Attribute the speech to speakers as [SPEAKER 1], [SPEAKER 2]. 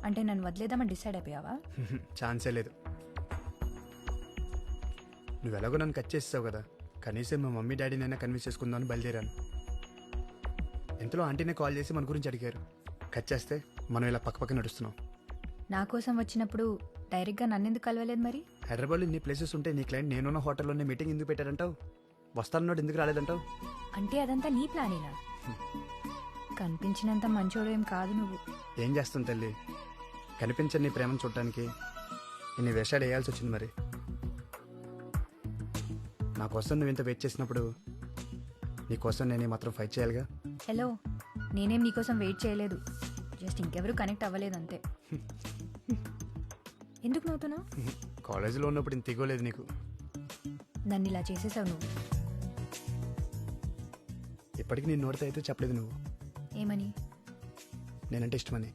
[SPEAKER 1] అంటే నన్ను వదిలేదామని డిసైడ్ అయిపోయావా?
[SPEAKER 2] ఛాన్సే లేదు. నువ్వు ఎలాగో నన్ను కట్ చేస్తావు కదా, కనీసం మా మమ్మీ డాడీనైనా కన్విన్స్ చేసుకుందామని బయలుదేరాను. ఇంతలో ఆంటీనే కాల్ చేసి మన గురించి అడిగారు. కట్ చేస్తే మనం ఇలా పక్కపక్క నడుస్తున్నాం.
[SPEAKER 1] నా కోసం వచ్చినప్పుడు డైరెక్ట్గా నన్నెందుకు కలవలేదు మరి?
[SPEAKER 2] హైదరాబాద్లో ఇన్ని ప్లేసెస్ ఉంటే నీ క్లయింట్ నేనున్న హోటల్లోనే మీటింగ్ ఎందుకు పెట్టారంటావు? వస్తానన్నాడు ఎందుకు రాలేదంటావు?
[SPEAKER 1] అంటే అదంతా నీ ప్లానేనా? కనిపించినంత మంచోడు ఏం కాదు నువ్వు.
[SPEAKER 2] ఏం చేస్తాం తల్లి, కనిపించని నీ ప్రేమను చూడటానికి ఇన్ని వేషాలు వేయాల్సి వచ్చింది. మరి నా కోసం నువ్వు ఇంత వెయిట్ చేసినప్పుడు నీ కోసం నేను మాత్రం ఫైట్ చేయాలిగా.
[SPEAKER 1] హలో, నేనేం నీకోసం వెయిట్ చేయలేదు, జస్ట్ ఇంకెవరు కనెక్ట్ అవ్వలేదు అంతే. ఎందుకు నవ్వుతున్నావు?
[SPEAKER 2] కాలేజీలో ఉన్నప్పుడు ఇంత తెగోలేదు నీకు.
[SPEAKER 1] నన్ను ఇలా చేసేసావు నువ్వు.
[SPEAKER 2] ఇప్పటికి నేను నోటితో అయితే చెప్పలేదు నువ్వు
[SPEAKER 1] ఏమని?
[SPEAKER 2] నేనంటే ఇష్టమని.